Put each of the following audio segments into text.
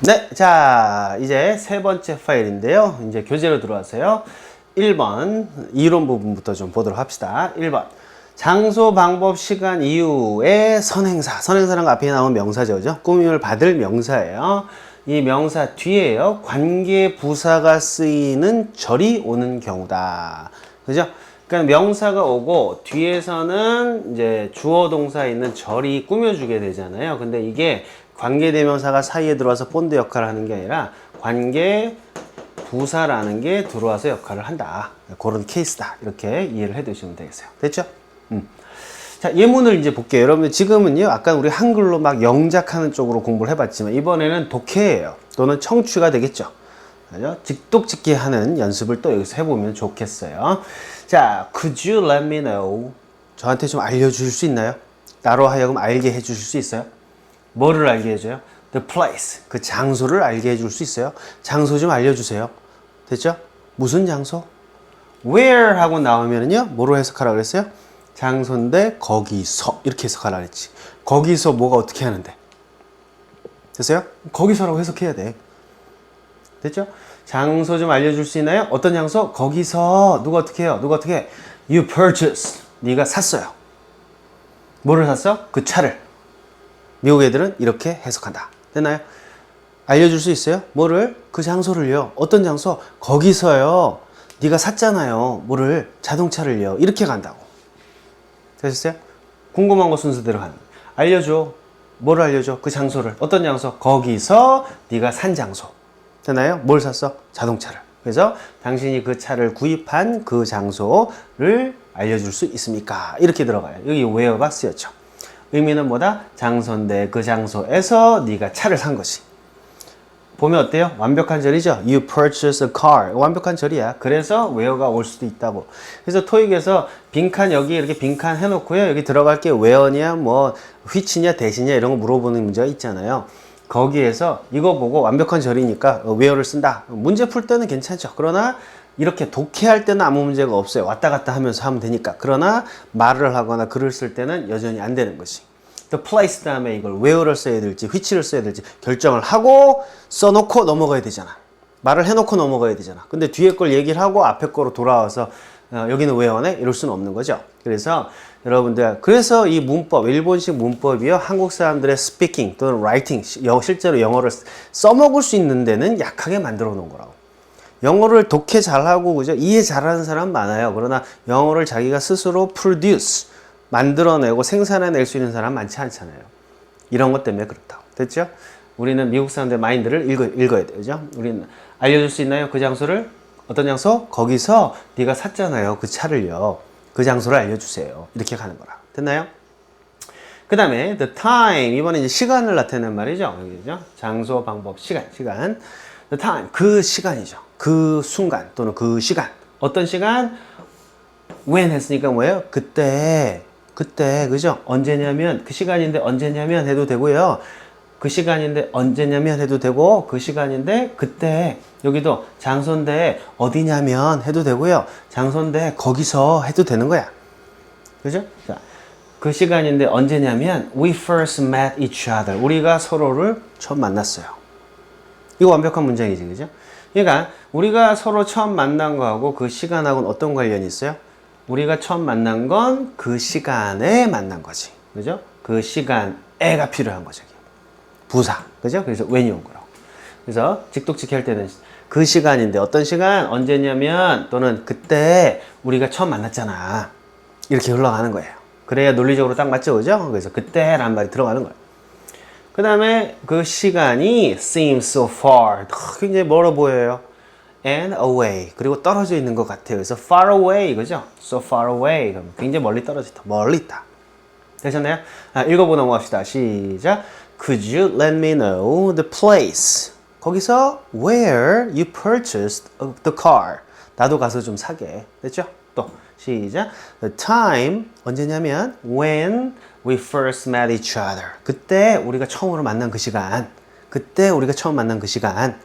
네, 자, 이제 세 번째 파일인데요. 이제 교재로 들어와서요. 1번, 이론 부분부터 좀 보도록 합시다. 1번. 장소, 방법, 시간, 이유의 선행사. 선행사라는 거 앞에 나온 명사죠. 그죠? 꾸밈을 받을 명사예요. 이 명사 뒤에요. 관계 부사가 쓰이는 절이 오는 경우다. 그죠? 그러니까 명사가 오고 뒤에서는 이제 주어 동사 있는 절이 꾸며주게 되잖아요. 근데 이게 관계대명사가 사이에 들어와서 본드 역할을 하는 게 아니라 관계 부사라는 게 들어와서 역할을 한다. 그런 케이스다. 이렇게 이해를 해 두시면 되겠어요. 됐죠? 자, 예문을 이제 볼게요. 여러분 지금은요, 아까 우리 한글로 막 영작하는 쪽으로 공부를 해봤지만 이번에는 독해예요. 또는 청취가 되겠죠. 그죠? 직독직기 하는 연습을 또 여기서 해보면 좋겠어요. 자, could you let me know? 저한테 좀 알려주실 수 있나요? 나로 하여금 알게 해주실 수 있어요? 뭐를 알게 해줘요? The place, 그 장소를 알게 해줄 수 있어요? 장소 좀 알려주세요. 됐죠? 무슨 장소? Where 하고 나오면은요, 뭐로 해석하라고 그랬어요? 장소인데 거기서 이렇게 해석하라 그랬지. 거기서 뭐가 어떻게 하는데? 됐어요? 거기서라고 해석해야 돼. 됐죠? 장소 좀 알려줄 수 있나요? 어떤 장소? 거기서 누가 어떻게 해요? 누가 어떻게 해? You purchased. 네가 샀어요. 뭐를 샀어? 그 차를. 미국 애들은 이렇게 해석한다. 됐나요? 알려줄 수 있어요? 뭐를? 그 장소를요. 어떤 장소? 거기서요. 네가 샀잖아요. 뭐를? 자동차를요. 이렇게 간다고. 되셨어요? 궁금한 거 순서대로 가는 거예요. 알려줘. 뭐를 알려줘? 그 장소를. 어떤 장소? 거기서 네가 산 장소. 됐나요? 뭘 샀어? 자동차를. 그래서 당신이 그 차를 구입한 그 장소를 알려줄 수 있습니까? 이렇게 들어가요. 여기 where가 쓰였죠. 의미는 뭐다? 장소인데 그 장소에서 네가 차를 산 것이. 보면 어때요? 완벽한 절이죠? You purchase a car. 완벽한 절이야. 그래서 where가 올 수도 있다고. 그래서 토익에서 빈칸 여기 이렇게 빈칸 해놓고요. 여기 들어갈 게 where냐, 뭐 which냐, 대시냐 이런 거 물어보는 문제가 있잖아요. 거기에서 이거 보고 완벽한 절이니까 where를 쓴다. 문제 풀 때는 괜찮죠. 그러나 이렇게 독해할 때는 아무 문제가 없어요. 왔다 갔다 하면서 하면 되니까. 그러나 말을 하거나 글을 쓸 때는 여전히 안 되는 것이. The place 다음에 이걸 where를 써야 될지 which를 써야 될지 결정을 하고 써놓고 넘어가야 되잖아. 말을 해놓고 넘어가야 되잖아. 근데 뒤에 걸 얘기를 하고 앞에 거로 돌아와서 여기는 where네? 이럴 수는 없는 거죠. 그래서 여러분들, 그래서 이 문법, 일본식 문법이요, 한국 사람들의 speaking 또는 writing, 실제로 영어를 써먹을 수 있는 데는 약하게 만들어 놓은 거라고. 영어를 독해 잘하고, 그죠? 이해 잘하는 사람 많아요. 그러나 영어를 자기가 스스로 produce, 만들어내고 생산해낼 수 있는 사람 많지 않잖아요. 이런 것 때문에 그렇다고. 됐죠? 우리는 미국 사람들의 마인드를 읽어야 돼요. 그죠? 우리는 알려줄 수 있나요? 그 장소를? 어떤 장소? 거기서 네가 샀잖아요. 그 차를요. 그 장소를 알려주세요. 이렇게 가는 거라. 됐나요? 그 다음에 the time. 이번에 이제 시간을 나타내는 말이죠. 여기죠? 장소, 방법, 시간. The time. 그 시간이죠. 그 순간 또는 그 시간. 어떤 시간? when 했으니까 뭐예요? 그때, 그죠? 언제냐면, 그 시간인데 언제냐면 해도 되고요. 그 시간인데 언제냐면 해도 되고, 그 시간인데 그때, 여기도 장소인데 어디냐면 해도 되고요. 장소인데 거기서 해도 되는 거야. 그죠? 자, 그 시간인데 언제냐면 we first met each other. 우리가 서로를 처음 만났어요. 이거 완벽한 문장이지, 그죠? 그러니까 우리가 서로 처음 만난 거하고 그 시간하고는 어떤 관련이 있어요? 우리가 처음 만난 건 그 시간에 만난 거지. 그죠? 그 시간에가 필요한 거죠. 부사. 그죠? 그래서 when이 온 거라고. 그래서 직독직히 할 때는 그 시간인데 어떤 시간? 언제냐면 또는 그때 우리가 처음 만났잖아. 이렇게 흘러가는 거예요. 그래야 논리적으로 딱 맞죠? 그죠? 그래서 그때라는 말이 들어가는 거예요. 그 다음에 그 시간이 seems so far. 굉장히 멀어 보여요. and away. 그리고 떨어져 있는 것 같아요. 그래서 far away. 그죠? so far away. 굉장히 멀리 떨어져 있다. 멀리 있다. 되셨나요? 읽어보고 넘어갑시다. 시작. Could you let me know the place? 거기서 where you purchased the car. 나도 가서 좀 사게. 됐죠? 또 시작. The time. 언제냐면 when we first met each other. 그때 우리가 처음으로 만난 그 시간. 그때 우리가 처음 만난 그 시간.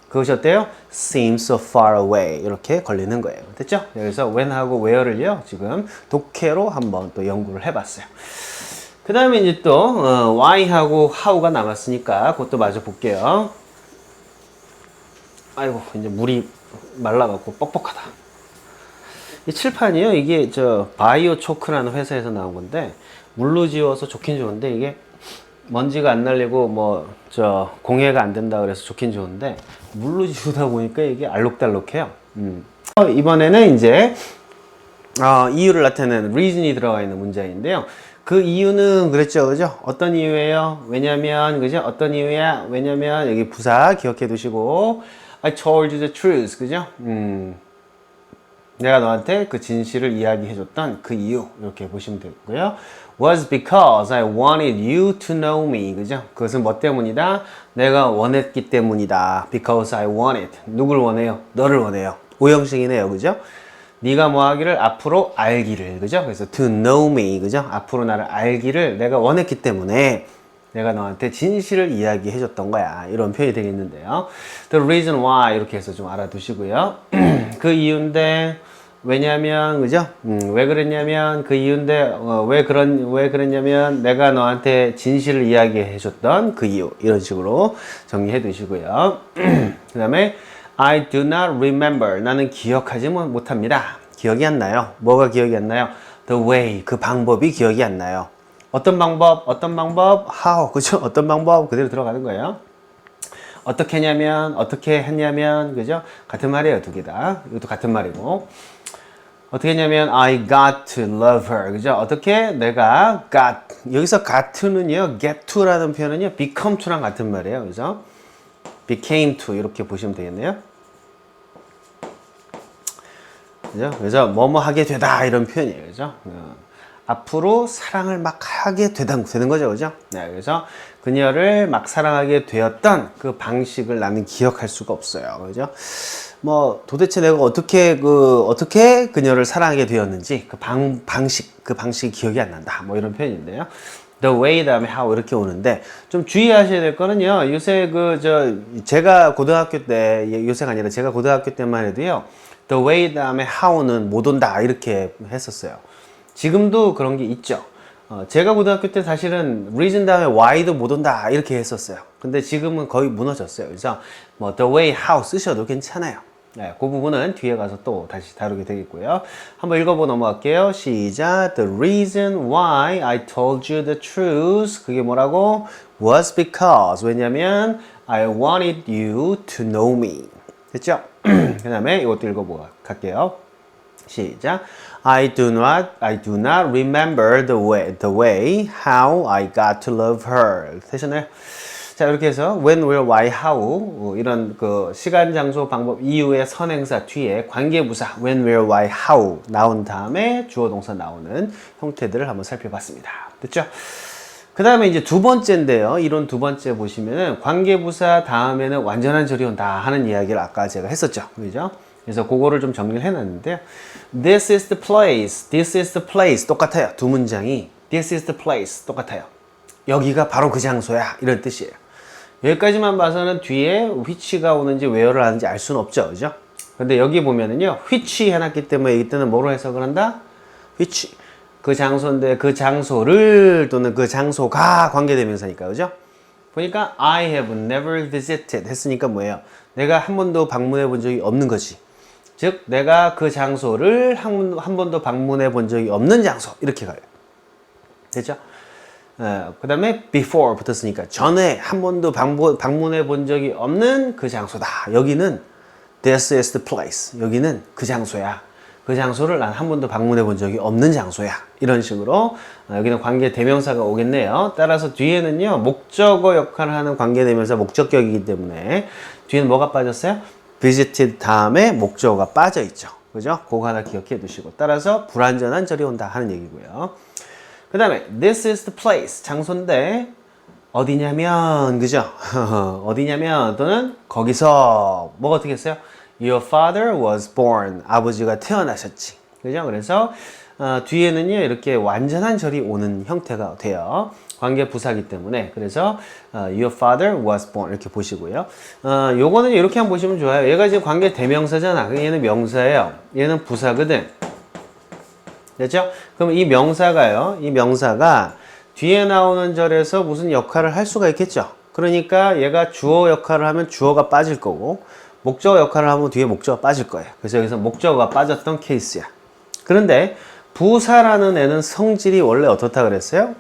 그것이 어때요? seems so far away. 이렇게 걸리는 거예요. 됐죠? 그래서 when하고 where를요, 지금 독해로 한번 또 연구를 해봤어요. 그 다음에 이제 또 why하고 how가 남았으니까 그것도 마저 볼게요. 아이고 이제 물이 말라갖고 뻑뻑하다. 이 칠판이요, 이게 저 바이오 초크라는 회사에서 나온 건데 물로 지워서 좋긴 좋은데 이게 먼지가 안 날리고 뭐 저 공해가 안 된다 그래서 좋긴 좋은데 물로 지우다 보니까 이게 알록달록해요. 이번에는 이제 이유를 나타내는 reason이 들어가 있는 문장인데요. 그 이유는 그랬죠, 그죠? 어떤 이유예요? 왜냐면, 그죠? 어떤 이유야? 왜냐면 여기 부사 기억해 두시고 I told you the truth, 그죠? 내가 너한테 그 진실을 이야기해줬던 그 이유, 이렇게 보시면 되고요. Was because I wanted you to know me, 그죠? 그것은 뭐 때문이다? 내가 원했기 때문이다. Because I wanted. 누굴 원해요? 너를 원해요. 오형식이네요, 그죠? 네가 뭐 하기를 앞으로 알기를, 그죠? 그래서 to know me, 그죠? 앞으로 나를 알기를 내가 원했기 때문에 내가 너한테 진실을 이야기해줬던 거야. 이런 표현이 되겠는데요. The reason why 이렇게 해서 좀 알아두시고요. 그 이유인데 왜냐면, 그죠? 왜 그랬냐면 그 이유인데 왜 그랬냐면 내가 너한테 진실을 이야기해줬던 그 이유. 이런 식으로 정리해 두시고요. 그 다음에 I do not remember. 나는 기억하지 못합니다. 기억이 안 나요. 뭐가 기억이 안 나요? The way. 그 방법이 기억이 안 나요. 어떤 방법? How. 그죠? 어떤 방법? 그대로 들어가는 거예요. 어떻게 했냐면, 그죠? 같은 말이에요, 두 개 다. 이것도 같은 말이고. 어떻게 했냐면, I got to love her. 그죠? 어떻게? 내가 got. 여기서 got to는요, get to라는 표현은요, become to랑 같은 말이에요. 그죠? became to. 이렇게 보시면 되겠네요. 그죠? 그래서 뭐뭐 하게 되다. 이런 표현이에요. 그죠? 앞으로 사랑을 막 하게 되는 거죠, 그죠? 네, 그래서 그녀를 막 사랑하게 되었던 그 방식을 나는 기억할 수가 없어요, 그죠? 뭐 도대체 내가 어떻게 그녀를 사랑하게 되었는지 그 방식이 기억이 안 난다, 뭐 이런 표현인데요. The way 다음에 how 이렇게 오는데 좀 주의하셔야 될 거는요. 요새 제가 고등학교 때, 요새가 아니라 제가 고등학교 때만 해도요. The way 다음에 how는 못 온다 이렇게 했었어요. 지금도 그런 게 있죠. 제가 고등학교 때 사실은 reason 다음에 why도 못 온다 이렇게 했었어요. 근데 지금은 거의 무너졌어요. 그래서 뭐 the way, how 쓰셔도 괜찮아요. 네, 그 부분은 뒤에 가서 또 다시 다루게 되겠고요. 한번 읽어보고 넘어갈게요. 시작. The reason why I told you the truth. 그게 뭐라고? Was because. 왜냐면 I wanted you to know me. 됐죠? 그 다음에 이것도 읽어보고 갈게요. 시작. I do not remember the way how I got to love her. 되셨나요? 자, 이렇게 해서 when, where, why, how 이런 그 시간, 장소, 방법, 이유의 선행사 뒤에 관계부사 when, where, why, how 나온 다음에 주어, 동사 나오는 형태들을 한번 살펴봤습니다. 됐죠? 그 다음에 이제 두 번째인데요. 이론 두 번째 보시면은 관계부사 다음에는 완전한 절이 온다 하는 이야기를 아까 제가 했었죠. 그죠? 그래서 그거를 좀 정리를 해놨는데요. This is the place. This is the place. 똑같아요. 두 문장이 This is the place. 똑같아요. 여기가 바로 그 장소야. 이런 뜻이에요. 여기까지만 봐서는 뒤에 which가 오는지 where를 하는지 알 수는 없죠. 그죠? 근데 여기 보면은요. which 해놨기 때문에 이때는 뭐로 해석을 한다? which. 그 장소인데 그 장소를 또는 그 장소가 관계대명사니까. 그죠? 보니까 I have never visited 했으니까 뭐예요? 내가 한 번도 방문해 본 적이 없는 거지. 즉 내가 그 장소를 한 번도 방문해 본 적이 없는 장소 이렇게 가요. 됐죠? 그 다음에 before 붙었으니까 전에 한 번도 방문해 본 적이 없는 그 장소다. 여기는 this is the place. 여기는 그 장소야. 그 장소를 난 한 번도 방문해 본 적이 없는 장소야. 이런 식으로 여기는 관계 대명사가 오겠네요. 따라서 뒤에는요 목적어 역할을 하는 관계 대명사 목적격이기 때문에 뒤에는 뭐가 빠졌어요? visited 다음에 목적어가 빠져 있죠. 그죠? 그거 하나 기억해 두시고 따라서 불완전한 절이 온다 하는 얘기고요. 그 다음에 this is the place 장소인데 어디냐면 그죠? 어디냐면 또는 거기서 뭐가 어떻게 했어요? Your father was born. 아버지가 태어나셨지. 그죠? 그래서 뒤에는요 이렇게 완전한 절이 오는 형태가 돼요. 관계 부사기 때문에. 그래서 Your father was born 이렇게 보시고요. 요거는 이렇게 한번 보시면 좋아요. 얘가 지금 관계 대명사잖아. 얘는 명사예요. 얘는 부사거든. 됐죠? 그럼 이 명사가요. 이 명사가 뒤에 나오는 절에서 무슨 역할을 할 수가 있겠죠. 그러니까 얘가 주어 역할을 하면 주어가 빠질 거고 목적어 역할을 하면 뒤에 목적어가 빠질 거예요. 그래서 여기서 목적어가 빠졌던 케이스야. 그런데 부사라는 애는 성질이 원래 어떻다 그랬어요?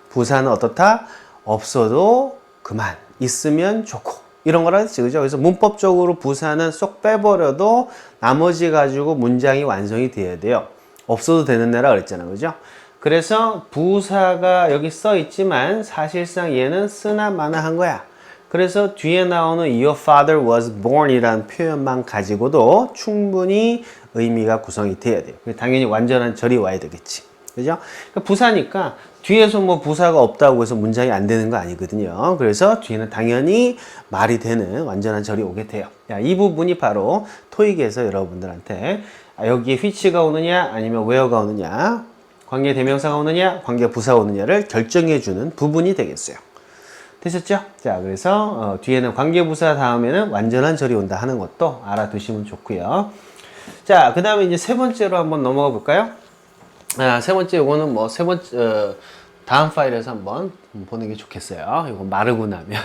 부사는 어떻다? 없어도 그만, 있으면 좋고 이런 거라 했지, 그죠? 그래서 문법적으로 부사는 쏙 빼버려도 나머지 가지고 문장이 완성이 돼야 돼요. 없어도 되는 애라 그랬잖아, 그죠? 그래서 부사가 여기 써 있지만 사실상 얘는 쓰나 마나 한 거야. 그래서 뒤에 나오는 Your father was born 이라는 표현만 가지고도 충분히 의미가 구성이 돼야 돼요. 당연히 완전한 절이 와야 되겠지. 그죠? 그러니까 부사니까 뒤에서 뭐 부사가 없다고 해서 문장이 안 되는 거 아니거든요. 그래서 뒤에는 당연히 말이 되는 완전한 절이 오게 돼요. 야, 이 부분이 바로 토익에서 여러분들한테 여기에 which가 오느냐 아니면 where가 오느냐, 관계 대명사가 오느냐 관계 부사가 오느냐를 결정해 주는 부분이 되겠어요. 되셨죠? 자, 그래서 뒤에는 관계부사 다음에는 완전한 절이 온다 하는 것도 알아두시면 좋고요. 자, 그 다음에 이제 세 번째로 한번 넘어가 볼까요? 세 번째 요거는 뭐 세 번째 다음 파일에서 한번 보는 게 좋겠어요. 이거 마르고 나면